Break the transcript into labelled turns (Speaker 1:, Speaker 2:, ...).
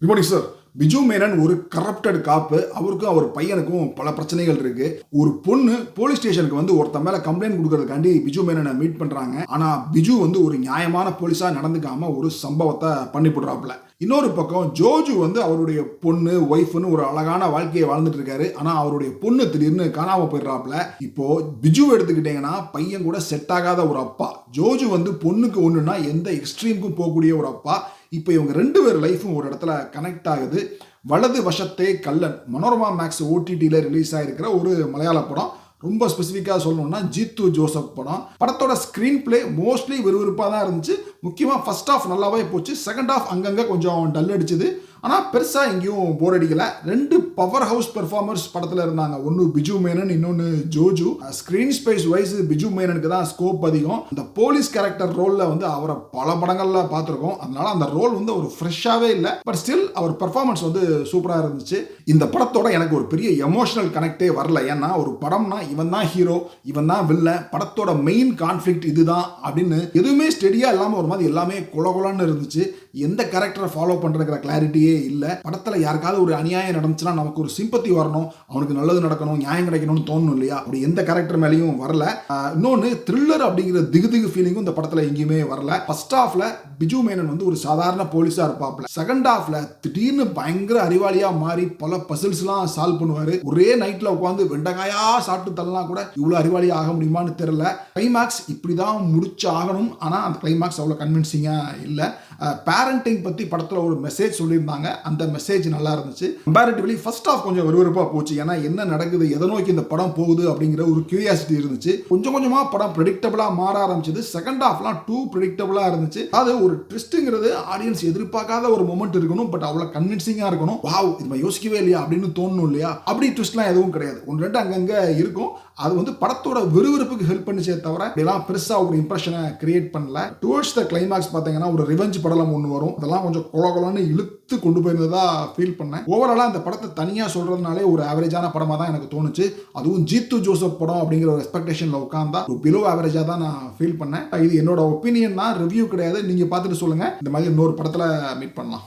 Speaker 1: Good morning sir. Biju Menon ஒரு corrupted காப்பு. அவருக்கும் அவர் பையனுக்கும் பல பிரச்சனைகள் இருக்கு. ஒரு பொண்ணு போலீஸ் ஸ்டேஷனுக்கு வந்து ஒருத்த மேல கம்ப்ளைண்ட் கொடுக்கறதுக்காண்டி பிஜு மேனனை மீட் பண்றாங்க. ஆனா பிஜு வந்து ஒரு நியாயமான போலீஸா நடந்துக்காம ஒரு சம்பவத்தை பண்ணி போடுறாப்புல. இன்னொரு பக்கம் ஜோஜு வந்து அவருடைய பொண்ணு ஒய்ஃப்னு ஒரு அழகான வாழ்க்கையை வாழ்ந்துட்டு இருக்காரு. ஆனா அவருடைய பொண்ணு திடீர்னு காணாம போயிடுறாப்புல. இப்போ பிஜு எடுத்துக்கிட்டீங்கன்னா பையன் கூட செட் ஆகாத ஒரு அப்பா. ஜோஜு வந்து பொண்ணுக்கு ஒண்ணுன்னா எந்த எக்ஸ்ட்ரீமுக்கும் போகக்கூடிய ஒரு அப்பா. இப்போ இவங்க ரெண்டு பேர் லைஃபும் ஒரு இடத்துல கனெக்ட் ஆகுது. வலது வசத்தே கல்லன் மனோரமா மேக்ஸ் ஓடிடியில் ரிலீஸ் ஆகிருக்கிற ஒரு மலையாள படம். ரொம்ப ஸ்பெசிஃபிக்காக சொல்லணும்னா ஜீத்து ஜோசப் படம். படத்தோட ஸ்க்ரீன் பிளே மோஸ்ட்லி விறுவிறுப்பாக தான் இருந்துச்சு. முக்கியமாக ஃபர்ஸ்ட் ஹாஃப் நல்லாவே போச்சு. செகண்ட் ஹாஃப் அங்கங்கே கொஞ்சம் டல் அடிச்சுது. ஆனால் பெருசாக எங்கேயும் போர் அடிக்கலை. ரெண்டு பவர் ஹவுஸ் பெர்ஃபார்மர்ஸ் படத்தில் இருந்தாங்க. ஒன்று பிஜு மேனன், இன்னொன்று Joju. Screen space wise Biju மேனனுக்கு தான் ஸ்கோப் அதிகம். அந்த போலீஸ் கேரக்டர் ரோலில் வந்து அவரை பல படங்களில் பார்த்துருக்கோம். அதனால அந்த ரோல் வந்து ஒரு ஃப்ரெஷ்ஷாகவே இல்லை. பட் ஸ்டில் அவர் பெர்ஃபார்மன்ஸ் வந்து சூப்பராக இருந்துச்சு. இந்த படத்தோட எனக்கு ஒரு பெரிய எமோஷனல் கனெக்டே வரல. ஏன்னா ஒரு படம்னா இவன் தான் ஹீரோ, இவன் தான் வில்லன், படத்தோட மெயின் கான்ஃப்ளிக்ட் இதுதான் அப்படின்னு எதுவுமே ஸ்டெடியாக இல்லாமல் ஒரு மாதிரி எல்லாமே கொலகொலன்னு இருந்துச்சு. எந்த கேரக்டரை ஃபாலோ பண்ணுறதுங்கிற கிளாரிட்டியே இல்லை. படத்தில் யாருக்காவது ஒரு அநியாயம் நடந்துச்சுன்னா நமக்கு ஒரு சிம்பத்தி வரணும், அவனுக்கு நல்லது நடக்கணும், நியாயம் கிடைக்கணும்னு தோணணும் இல்லையா? அப்படி எந்த கேரக்டர் மேலேயும் வரல. இன்னொன்று த்ரில்லர் அப்படிங்கிற திகு ஃபீலிங்கும் இந்த படத்தில் எங்கேயுமே வரல. ஃபர்ஸ்ட் ஹாஃப்ல பிஜு மேனன் வந்து ஒரு சாதாரண போலீஸாக இருப்பாப்ல. செகண்ட் ஹாஃப்ல திடீர்னு பயங்கர அறிவாளியாக மாறி பல பசில்ஸ்லாம் சால்வ் பண்ணுவார். ஒரே நைட்டில் உட்காந்து வெண்டகாயா சாப்பிட்டு தள்ளலாம் கூட இவ்வளோ அறிவாளியாக ஆக முடியுமான்னு தெரியல. கிளைமேக்ஸ் இப்படி தான் முடிச்சு ஆகணும். ஆனால் அந்த கிளைமேக்ஸ் அவ்வளோ கன்வின்சிங்காக இல்லை. பேரண்டிங் பற்றி படத்தில் ஒரு மெசேஜ் சொல்லியிருந்தாங்க. அந்த மெசேஜ் நல்லா இருந்துச்சு. கம்பேரிட்டிவ்லி ஃபர்ஸ்ட் ஹாஃப் கொஞ்சம் விறுவிறுப்பாக போச்சு. ஏன்னா என்ன நடக்குது, எதை நோக்கி இந்த படம் போகுது அப்படிங்கிற ஒரு கியூரியாசிட்டி இருந்துச்சு. கொஞ்சம் கொஞ்சமாக படம் ப்ரெடிக்டபிளாக மாற ஆரம்பிச்சது. செகண்ட் ஹாஃப்லாம் டூ ப்ரெடிக்டபிளாக இருந்துச்சு. அது ஒரு ட்விஸ்ட்டுங்கிறது ஆடியன்ஸ் எதிர்பார்க்காத ஒரு மொமெண்ட் இருக்கணும். பட் அவ்வளோ கன்வின்சிங்காக இருக்கணும். வாவ், இது யோசிக்கவே இல்லையா அப்படின்னு தோணணும் இல்லையா? அப்படி ட்விஸ்ட்லாம் எதுவும் கிடையாது. ஒன்று ரெண்டு அங்கங்கே இருக்கும். அது வந்து படத்தோட விறுவிறுப்புக்கு ஹெல்ப் பண்ணிச்சே தவிர இதெல்லாம் பெருசாக ஒரு இம்ப்ரெஷனை கிரியேட் பண்ணல. டுவர்ட்ஸ் த கிளைமேக்ஸ் பார்த்தீங்கன்னா ஒரு ரிவெஞ்ச் படம் ஒன்று வரும். அதெல்லாம் கொஞ்சம் கொலன்னு இழுத்து கொண்டு போயிருந்ததா ஃபீல் பண்ணேன். ஓவராலாக அந்த படத்தை தனியாக சொல்றதுனாலே ஒரு ஆவரேஜான படமாக தான் எனக்கு தோணுச்சு. அதுவும் ஜீத்து ஜோசப் படம் அப்படிங்கிற ஒரு எக்ஸ்பெக்டேஷனில் உட்காந்தா ஒரு பிலோ ஆவரேஜாக தான் நான் ஃபீல் பண்ணேன். இது என்னோட ஒப்பீனியன் தான், ரிவ்யூ கிடையாது. நீங்கள் பார்த்துட்டு சொல்லுங்கள். இந்த மாதிரி இன்னொரு படத்தில் மீட் பண்ணலாம்.